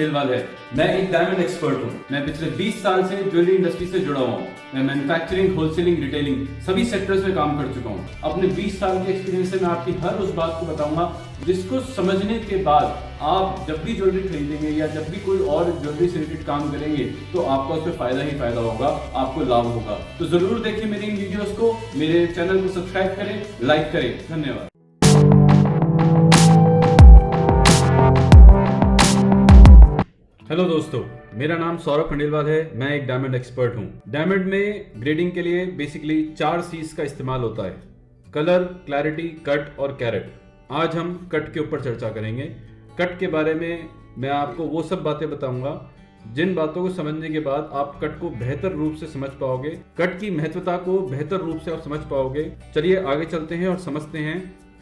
खंडेलवाल है। मैं एक डायमंड एक्सपर्ट हूँ। मैं पिछले 20 साल से ज्वेलरी इंडस्ट्री से जुड़ा हुआ हूँ। मैं मैन्युफैक्चरिंग, होलसेलिंग, रिटेलिंग सभी सेक्टर्स में काम कर चुका हूँ। अपने 20 साल के एक्सपीरियंस से मैं आपकी हर उस बात को बताऊंगा जिसको समझने के बाद आप जब भी ज्वेलरी खरीदेंगे या जब भी कोई और ज्वेलरी से रिलेटेड काम करेंगे तो आपका उसमें फायदा ही फायदा होगा, आपको लाभ होगा। तो जरूर देखिए मेरी इन वीडियोस को, मेरे चैनल को सब्सक्राइब करें, लाइक करें। धन्यवाद। हेलो दोस्तों, मेरा नाम सौरभ खंडेलवाल है। मैं एक डायमंड एक्सपर्ट हूँ। डायमंड में ग्रेडिंग के लिए बेसिकली 4 C's का इस्तेमाल होता है: कलर, क्लैरिटी, कट और कैरेट। आज हम कट के ऊपर चर्चा करेंगे। कट के बारे में मैं आपको वो सब बातें बताऊंगा जिन बातों को समझने के बाद आप कट को बेहतर रूप से समझ पाओगे, कट की महत्वता को बेहतर रूप से आप समझ पाओगे। चलिए आगे चलते हैं और समझते हैं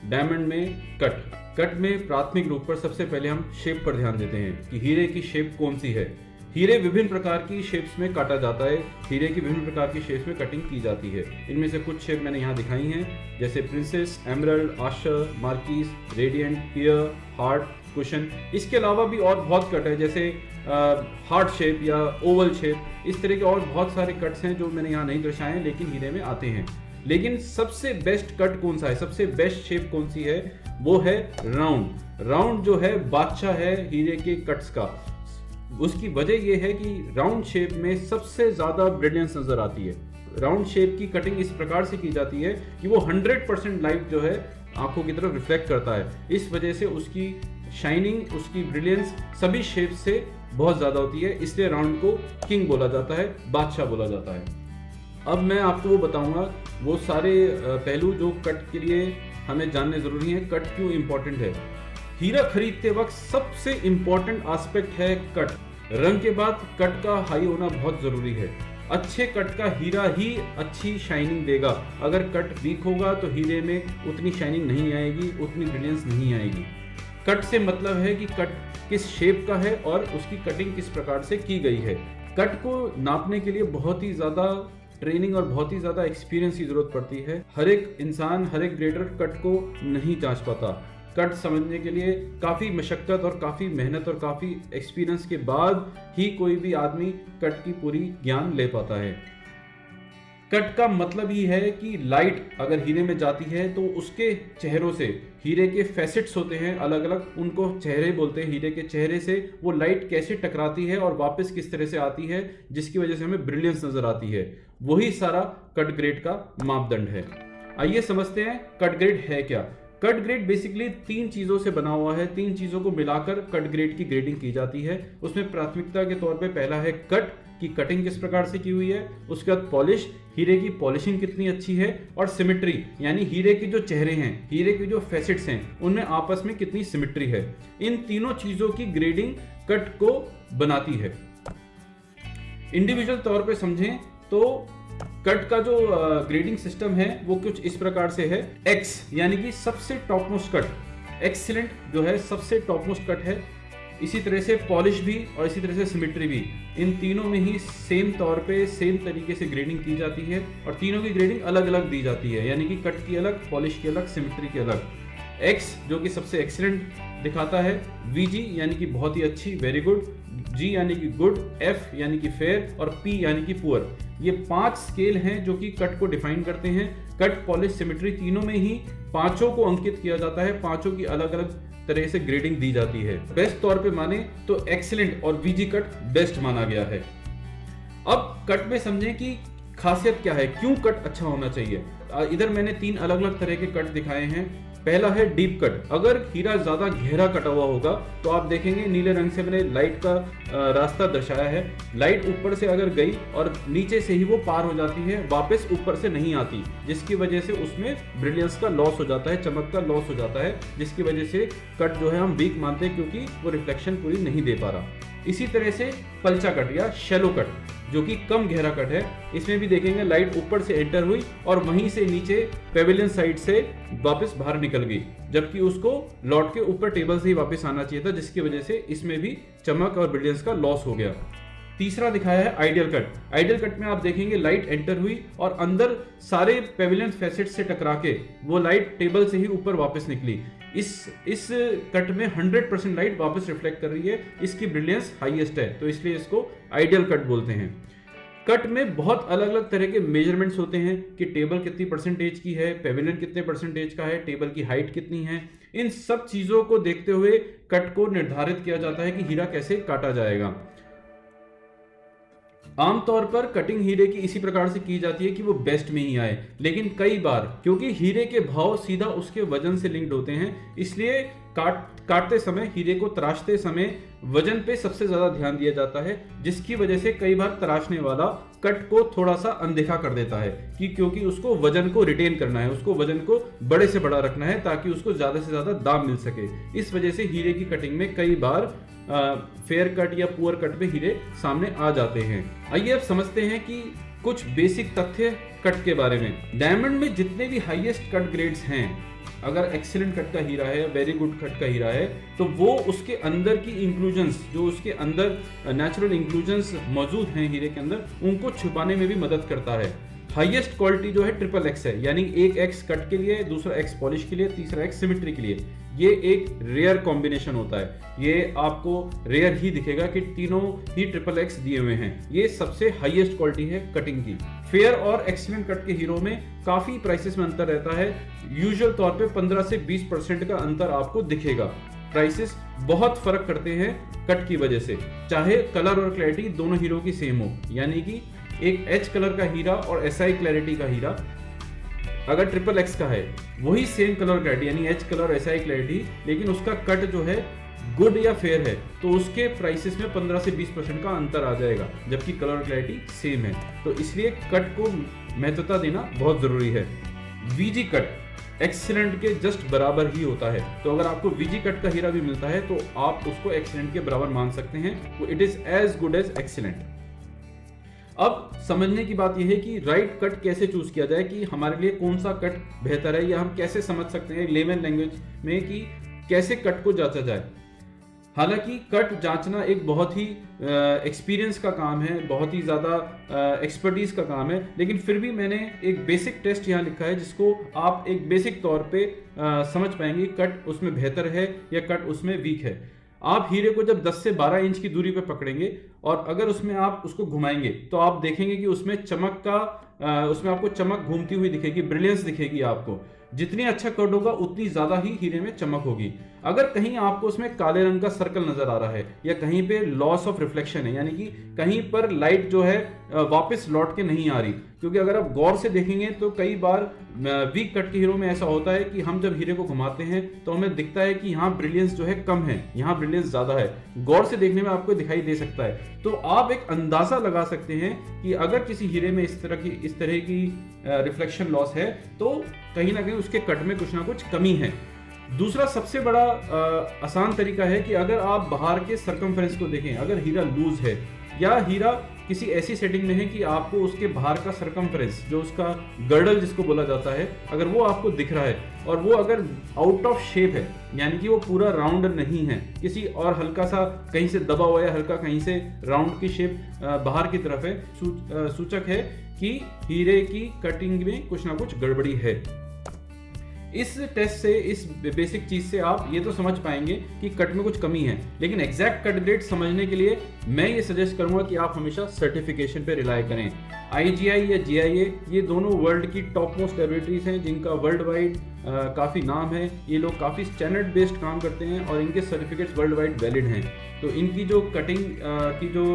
डायमंड में कट। कट में प्राथमिक रूप पर सबसे पहले हम शेप पर ध्यान देते हैं कि हीरे की शेप कौन सी है। हीरे विभिन्न प्रकार की शेप्स में काटा जाता है। हीरे की विभिन्न प्रकार की शेप्स में कटिंग की जाती है। इनमें से कुछ शेप मैंने यहाँ दिखाई हैं, जैसे princess, emerald, asscher, marquise, radiant, pear, heart, cushion. इसके अलावा भी और बहुत कट है, जैसे हार्ट शेप या ओवल शेप। इस तरह के और बहुत सारे कट्स हैं जो मैंने यहाँ नहीं दर्शाए हैं, लेकिन हीरे में आते हैं। लेकिन सबसे बेस्ट कट कौन सा है, सबसे बेस्ट शेप कौन सी है, वो है राउंड। राउंड जो है बादशाह है हीरे के कट्स का। उसकी वजह यह है कि राउंड शेप में सबसे ज्यादा ब्रिलियंस नजर आती है। राउंड शेप की कटिंग इस प्रकार से की जाती है कि वो 100% लाइट जो है आंखों की तरफ रिफ्लेक्ट करता है। इस वजह से उसकी शाइनिंग, उसकी ब्रिलियंस सभी शेप से बहुत ज्यादा होती है। इसलिए राउंड को किंग बोला जाता है, बादशाह बोला जाता है। अब मैं आपको वो बताऊंगा वो सारे पहलू जो कट के लिए हमें जानने जरूरी है। कट क्यों इंपॉर्टेंट है? हीरा खरीदते वक्त सबसे इंपॉर्टेंट एस्पेक्ट है कट। रंग के बाद कट का हाई होना बहुत जरूरी है। अच्छे कट का हीरा ही अच्छी शाइनिंग देगा। अगर कट वीक होगा तो हीरे में उतनी शाइनिंग नहीं आएगी, उतनी ब्रिलियंस नहीं आएगी। कट से मतलब है कि कट किस शेप का है और उसकी कटिंग किस प्रकार से की गई है। कट को नापने के लिए बहुत ही ज्यादा ट्रेनिंग और बहुत ही ज्यादा एक्सपीरियंस की जरूरत पड़ती है। हर एक इंसान, हर एक ग्रेडर कट को नहीं जांच पाता। कट समझने के लिए काफी मशक्कत और काफी मेहनत और काफी एक्सपीरियंस के बाद ही कोई भी आदमी कट की पूरी ज्ञान ले पाता है। कट का मतलब ही है कि लाइट अगर हीरे में जाती है तो उसके चेहरों से, हीरे के फैसेट्स होते हैं अलग अलग, उनको चेहरे बोलते हैं। हीरे के चेहरे से वो लाइट कैसे टकराती है और वापस किस तरह से आती है, जिसकी वजह से हमें ब्रिलियंस नजर आती है। वही सारा कट ग्रेड का मापदंड है। आइए समझते हैं कट ग्रेड है क्या। कट ग्रेड बेसिकली 3 चीजों से बना हुआ है। 3 चीजों को मिलाकर कट ग्रेड की ग्रेडिंग की जाती है। उसमें प्राथमिकता के तौर पे पहला है कट की कटिंग किस प्रकार से की हुई है, उसके बाद पॉलिश, हीरे की पॉलिशिंग कितनी अच्छी है, और सिमेट्री यानी हीरे के जो चेहरे हैं, हीरे के जो फैसेट्स हैं, उनमें आपस में कितनी सिमेट्री है। इन तीनों चीजों की ग्रेडिंग कट को बनाती है। इंडिविजुअल तौर पे समझें तो कट का जो ग्रेडिंग सिस्टम है वो कुछ इस प्रकार से है। एक्स यानी कि सबसे टॉप मोस्ट कट, एक्सीलेंट जो है सबसे टॉप मोस्ट कट है। इसी तरह से पॉलिश भी और इसी तरह से सिमेट्री भी, इन तीनों में ही सेम तौर पे सेम तरीके से ग्रेडिंग की जाती है और तीनों की ग्रेडिंग अलग अलग दी जाती है, यानी कि कट की अलग, पॉलिश की अलग, सिमेट्री की अलग। एक्स जो कि सबसे एक्सीलेंट दिखाता है, वीजी यानी कि बहुत ही अच्छी, वेरी गुड, जी यानी कि गुड, एफ यानी कि फेयर और पी यानी कि पुअर। ये 5 स्केल हैं जो कि कट को डिफाइन करते हैं। कट, पॉलिश, सिमेट्री तीनों में ही पांचों को अंकित किया जाता है। पांचों की अलग अलग तरह से ग्रेडिंग दी जाती है। बेस्ट तौर पे माने तो एक्सीलेंट और वीजी कट बेस्ट माना गया है। अब कट में समझें कि खासियत क्या है, क्यों कट अच्छा होना चाहिए। इधर मैंने 3 अलग अलग तरह के कट दिखाए हैं। पहला है डीप कट। अगर हीरा ज्यादा गहरा कटा हुआ होगा तो आप देखेंगे नीले रंग से मैंने लाइट का रास्ता दर्शाया है। लाइट ऊपर से अगर गई और नीचे से ही वो पार हो जाती है, वापस ऊपर से नहीं आती, जिसकी वजह से उसमें ब्रिलियंस का लॉस हो जाता है, चमक का लॉस हो जाता है, जिसकी वजह से कट जो है हम वीक मानते हैं क्योंकि वो रिफ्लेक्शन पूरी नहीं दे पा रहा। इसी तरह से पलचा कट या शैलो कट जो कि कम गहरा कट है, इसमें भी देखेंगे लाइट ऊपर से एंटर हुई और वहीं से नीचे पेविलियन साइड से वापस बाहर निकल गई, जबकि उसको लौट के ऊपर टेबल से ही वापस आना चाहिए था, जिसकी वजह से इसमें भी चमक और ब्रिलियंस का लॉस हो गया। तीसरा दिखाया है आइडियल कट। आइडियल कट में आप देखेंगे लाइट एंटर हुई और अंदर सारे पेविलियन फैसेट से टकरा के वो लाइट टेबल से ही ऊपर वापस निकली। इस कट में 100% लाइट वापस रिफ्लेक्ट कर रही है, इसकी ब्रिलियंस हाईएस्ट है, तो इसलिए इसको आइडियल कट बोलते हैं। कट में बहुत अलग अलग तरह के मेजरमेंट्स होते हैं कि टेबल कितनी परसेंटेज की है, पेविलियन कितने परसेंटेज का है, टेबल की हाइट कितनी है। इन सब चीजों को देखते हुए कट को निर्धारित किया जाता है कि हीरा कैसे काटा जाएगा। आमतौर पर कटिंग हीरे की इसी प्रकार से की जाती है कि वो बेस्ट में ही आए, लेकिन कई बार क्योंकि हीरे के भाव सीधा उसके वजन से लिंक्ड होते हैं, इसलिए काटते समय, हीरे को तराशते समय वजन पे सबसे ज्यादा ध्यान दिया जाता है, जिसकी वजह से कई बार तराशने वाला कट को थोड़ा सा अनदेखा कर देता है कि क्योंकि उसको वजन को रिटेन करना है, उसको वजन को बड़े से बड़ा रखना है ताकि उसको ज्यादा से ज्यादा दाम मिल सके। इस वजह से हीरे की कटिंग में कई बार फेयर कट या पुअर कट में हीरे सामने आ जाते हैं। आइए अब समझते हैं कि कुछ बेसिक तथ्य कट के बारे में। डायमंड में जितने भी हाईएस्ट कट ग्रेड्स हैं, अगर एक्सीलेंट कट का हीरा है, वेरी गुड कट का हीरा है, तो वो उसके अंदर की इंक्लूजन्स, जो उसके अंदर नेचुरल इंक्लूजन्स मौजूद हैं हीरे के अंदर, उनको छुपाने में भी मदद करता है। हाईएस्ट क्वालिटी जो है ट्रिपल एक्स है, यानी एक एक्स कट के लिए, दूसरा एक्स पॉलिश के लिए, तीसरा एक्स सिमेट्री के लिए। ये एक रेयर कॉम्बिनेशन होता है, ये आपको रेयर ही दिखेगा कि तीनों ही ट्रिपल एक्स दिए हुए हैं। ये सबसे हाईएस्ट क्वालिटी है कटिंग की। फेयर और एक्सीलेंट कट के हीरो में काफी प्राइसेस में अंतर रहता है। यूजुअल तौर पे 15 से 20% का अंतर आपको दिखेगा। प्राइसेस बहुत फर्क करते हैं कट की वजह से, चाहे कलर और क्लैरिटी दोनों हीरो की सेम हो। यानी कि एक एच कलर का हीरा और एसआई क्लैरिटी का हीरा अगर ट्रिपल एक्स का है, वही सेम कलर क्लैरिटी यानी एच कलर और एसआई क्लैरिटी, लेकिन उसका कट जो है गुड या फेयर है, तो उसके प्राइसेस में 15 से 20% का अंतर आ जाएगा, जबकि कलर क्लैरिटी सेम है। तो इसलिए कट को महत्वता देना बहुत जरूरी है। वीजी कट एक्सीलेंट के जस्ट बराबर ही होता है, तो अगर आपको वीजी कट का हीरा भी मिलता है तो आप उसको एक्सीलेंट के बराबर मान सकते हैं। It is as good as excellent. अब समझने की बात यह है कि राइट कट कैसे चूज किया जाए, कि हमारे लिए कौन सा कट बेहतर है, या हम कैसे समझ सकते हैं लेमन लैंग्वेज में कि कैसे कट को जांचा जाए। हालांकि कट जांचना एक बहुत ही एक्सपीरियंस का काम है, बहुत ही ज़्यादा एक्सपर्टीज का काम है, लेकिन फिर भी मैंने एक बेसिक टेस्ट यहाँ लिखा है जिसको आप एक बेसिक तौर पे समझ पाएंगे कट उसमें बेहतर है या कट उसमें वीक है। आप हीरे को जब 10 से 12 इंच की दूरी पे पकड़ेंगे और अगर उसमें आप उसको घुमाएंगे तो आप देखेंगे कि उसमें चमक का उसमें आपको चमक घूमती हुई दिखेगी, ब्रिलियंस दिखेगी आपको। जितनी अच्छा कट होगा उतनी ज्यादा ही हीरे में चमक होगी। अगर कहीं आपको उसमें काले रंग का सर्कल नजर आ रहा है या कहीं पे लॉस ऑफ रिफ्लेक्शन है, यानी कि कहीं पर लाइट जो है वापस लौट के नहीं आ रही, क्योंकि अगर आप गौर से देखेंगे तो कई बार वीक कट के हीरो में ऐसा होता है कि हम जब हीरे को घुमाते हैं तो हमें दिखता है कि यहाँ ब्रिलियंस जो है कम है, यहाँ ब्रिलियंस ज्यादा है। गौर से देखने में आपको दिखाई दे सकता है। तो आप एक अंदाजा लगा सकते हैं कि अगर किसी हीरे में इस तरह की रिफ्लेक्शन लॉस है तो कहीं ना कहीं उसके कट में कुछ ना कुछ कमी है। दूसरा सबसे बड़ा आसान तरीका है कि अगर आप बाहर के सरकमफ्रेंस को देखें, अगर हीरा लूज है या हीरा किसी ऐसी सेटिंग में है कि आपको उसके बाहर का सरकमफ्रेंस, जो उसका गर्डल जिसको बोला जाता है, अगर वो आपको दिख रहा है और वो अगर आउट ऑफ शेप है, यानी कि वो पूरा राउंड नहीं है, किसी और हल्का सा कहीं से दबा हुआ है, हल्का कहीं से राउंड की शेप बाहर की तरफ है, सूचक है कि हीरे की कटिंग में कुछ ना कुछ गड़बड़ी है। इस टेस्ट से, इस बेसिक चीज से आप ये तो समझ पाएंगे कि कट में कुछ कमी है, लेकिन एग्जैक्ट कट ग्रेड समझने के लिए मैं ये सजेस्ट करूंगा कि आप हमेशा सर्टिफिकेशन पे रिलाई करें। IGI या GIA ये दोनों वर्ल्ड की टॉप मोस्ट लेबोरेटरीज हैं जिनका वर्ल्ड वाइड काफ़ी नाम है। ये लोग काफ़ी स्टैंडर्ड बेस्ड काम करते हैं और इनके सर्टिफिकेट्स वर्ल्ड वाइड वैलिड हैं। तो इनकी जो कटिंग की जो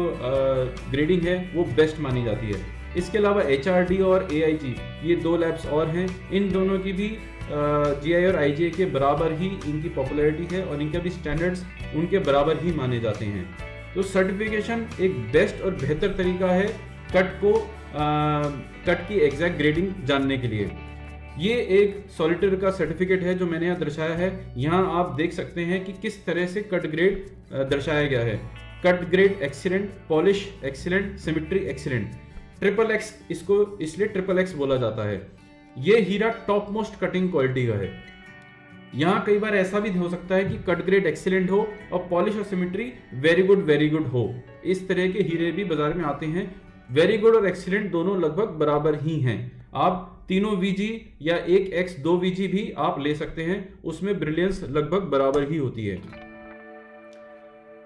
ग्रेडिंग है वो बेस्ट मानी जाती है। इसके अलावा HRD और AIG ये दो लैब्स और हैं, इन दोनों की भी GI और IGI के बराबर ही इनकी पॉपुलैरिटी है और इनके भी स्टैंडर्ड्स उनके बराबर ही माने जाते हैं। तो सर्टिफिकेशन एक बेस्ट और बेहतर तरीका है कट की एग्जैक्ट ग्रेडिंग जानने के लिए। ये एक सॉलिटर का सर्टिफिकेट है जो मैंने यहाँ दर्शाया है। यहाँ आप देख सकते हैं कि किस तरह से कट ग्रेड दर्शाया गया है। Cut grade excellent, polish excellent, symmetry excellent, triple x इसको इसलिए ट्रिपल एक्स बोला जाता है। ये हीरा टॉप मोस्ट कटिंग क्वालिटी का है। यहाँ कई बार ऐसा भी हो सकता है कि कट ग्रेड एक्सीलेंट हो और पॉलिश और सिमेट्री वेरी गुड हो। इस तरह के हीरे भी बाजार में आते हैं। वेरी गुड और एक्सीलेंट दोनों लगभग बराबर ही हैं। आप तीनों VG या एक X 2 VG भी आप ले सकते हैं, उसमें ब्रिलियंस लगभग बराबर ही होती है।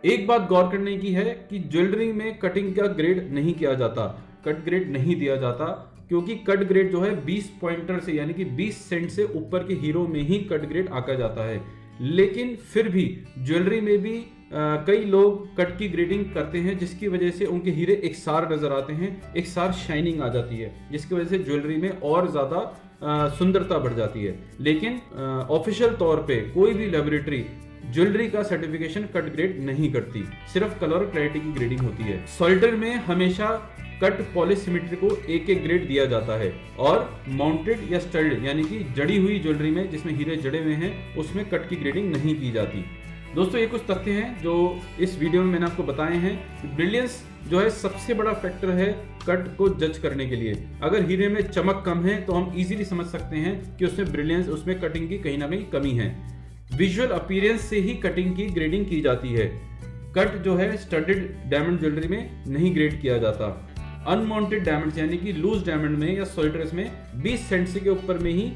एक बात गौर करने की है कि ज्वेलरी में कटिंग का ग्रेड नहीं किया जाता, कट ग्रेड नहीं दिया जाता, क्योंकि कट ग्रेड जो है 20 पॉइंटर से यानी कि 20 सेंट से ऊपर के हीरो में ही कट ग्रेड आका जाता है। लेकिन फिर भी ज्वेलरी में भी कई लोग कट की ग्रेडिंग करते हैं, जिसकी वजह से उनके हीरे एकसार नजर आते हैं, एकसार शाइनिंग आ जाती है, जिसकी वजह से ज्वेलरी में और ज्यादा सुंदरता बढ़ जाती है। लेकिन ऑफिशियल तौर पे कोई भी लेबोरेटरी ज्वेलरी का सर्टिफिकेशन कट ग्रेड नहीं करती, सिर्फ कलर और क्लैरिटी की ग्रेडिंग होती है। सॉल्टर में हमेशा कट पॉलिश सिमेट्री को एक ग्रेड दिया जाता है और माउंटेड या स्टड यानी कि जड़ी हुई ज्वेलरी में जिसमें हीरे जड़े हुए हैं उसमें कट की ग्रेडिंग नहीं की जाती। दोस्तों ये कुछ तथ्य हैं जो इस वीडियो में मैंने आपको बताए हैं। ब्रिलियंस जो है सबसे बड़ा फैक्टर है कट को जज करने के लिए। अगर हीरे में चमक कम है तो हम इजीली समझ सकते हैं कि उसमें ब्रिलियंस, उसमें कटिंग की कहीं ना कहीं कमी है। विजुअल अपीयरेंस से ही कटिंग की ग्रेडिंग की जाती है। कट जो है स्टडेड डायमंड ज्वेलरी में नहीं ग्रेड किया जाता। अनमाउंटेड डायमंड्स यानी कि लूज डायमंड में या सोल्टर्स में 20 सेंट के ऊपर में ही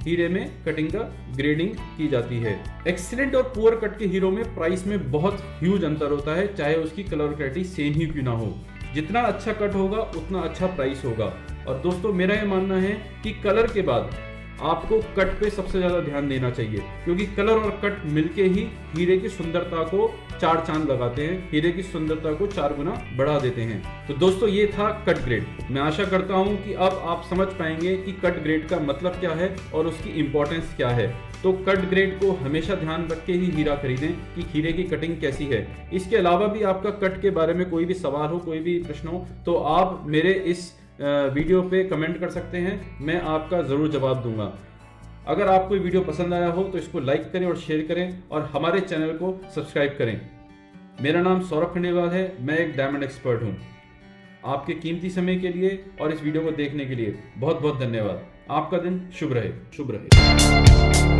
हीरे में कटिंग का ग्रेडिंग की जाती है। एक्सीलेंट और पुअर कट के हीरो में प्राइस में बहुत ह्यूज अंतर होता है, चाहे उसकी कलर क्लैरिटी सेम ही क्यों ना हो। जितना अच्छा कट होगा उतना अच्छा प्राइस होगा। और दोस्तों मेरा यह मानना है कि कलर के बाद आपको कट पे सबसे ज्यादा ध्यान देना चाहिए, क्योंकि कलर और कट मिलके ही हीरे की सुंदरता को चार चांद लगाते हैं, हीरे की सुंदरता को 4 गुना बढ़ा देते हैं। तो दोस्तों ये था कट ग्रेड। मैं आशा करता हूं कि अब आप समझ पाएंगे कि कट ग्रेड का मतलब क्या है और उसकी इंपॉर्टेंस क्या है। तो कट ग्रेड को हमेशा ध्यान रख के ही हीरा खरीदें कि हीरे की कटिंग कैसी है। इसके अलावा भी आपका कट के बारे में कोई भी सवाल हो, कोई भी प्रश्न हो, तो आप मेरे इस वीडियो पे कमेंट कर सकते हैं, मैं आपका ज़रूर जवाब दूंगा। अगर आपको वीडियो पसंद आया हो तो इसको लाइक करें और शेयर करें और हमारे चैनल को सब्सक्राइब करें। मेरा नाम सौरभ खंडेलवाल है, मैं एक डायमंड एक्सपर्ट हूं। आपके कीमती समय के लिए और इस वीडियो को देखने के लिए बहुत बहुत धन्यवाद। आपका दिन शुभ रहे, शुभ रहे।